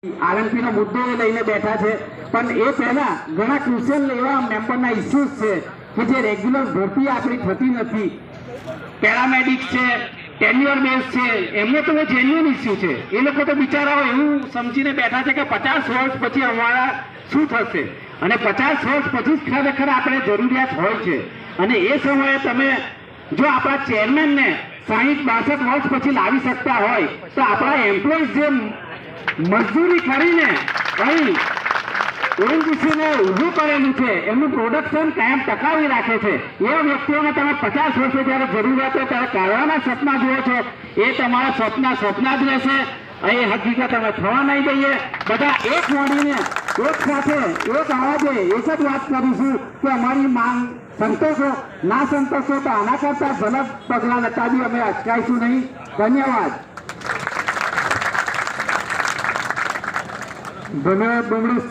RMP નો મુદ્દો લઈને બેઠા છે, પણ એ પહેલા ઘણા ક્રુશિયલ એવા મેમ્બરના ઇસ્યુઝ છે કે જે રેગ્યુલર ભરતી આપણી થતી નથી. પેરામેડિક છે, ટેન્યુઅર બેઝ છે, એમને તો જેન્યુઅલ ઇસ્યુ છે. એ લોકો તો બિચારાઓ એવું સમજીને બેઠા છે કે 50 વર્ષ પછી અમારા શું થશે, અને 50 વર્ષ પછી જ ખરેખર આપણે જરૂરિયાત હોય છે. અને એ સમયે તમે જો આપણા ચેરમેનને 60-62 વર્ષ પછી લાવી શકતા હોય તો આપણા એમ્પ્લોઈઝ જે મજદૂરી કરીને અહીં ઓએનજીસીને ઊભું કરેલું છે, એમનું પ્રોડક્શન કાયમ ટકાવી રાખે છે, એવા વ્યક્તિઓને તમે 50 વર્ષે જ્યારે જરૂરિયાત હોય ત્યારે કાઢવાના સપના જુઓ છો, એ તમારા સપના જ રહેશે. એ હકીકત અમે થવા નહીં દઈએ. બધા એક મળીને એક સાથે એક અવાજે એક જ વાત કરીશું કે અમારી માંગ સંતોષો ના સંતોષો તો આના કરતા ગલત પગલાં લેતા બી અમે અટકાઈશું નહીં. ધન્યવાદ. ધન્યવાદ બમણું.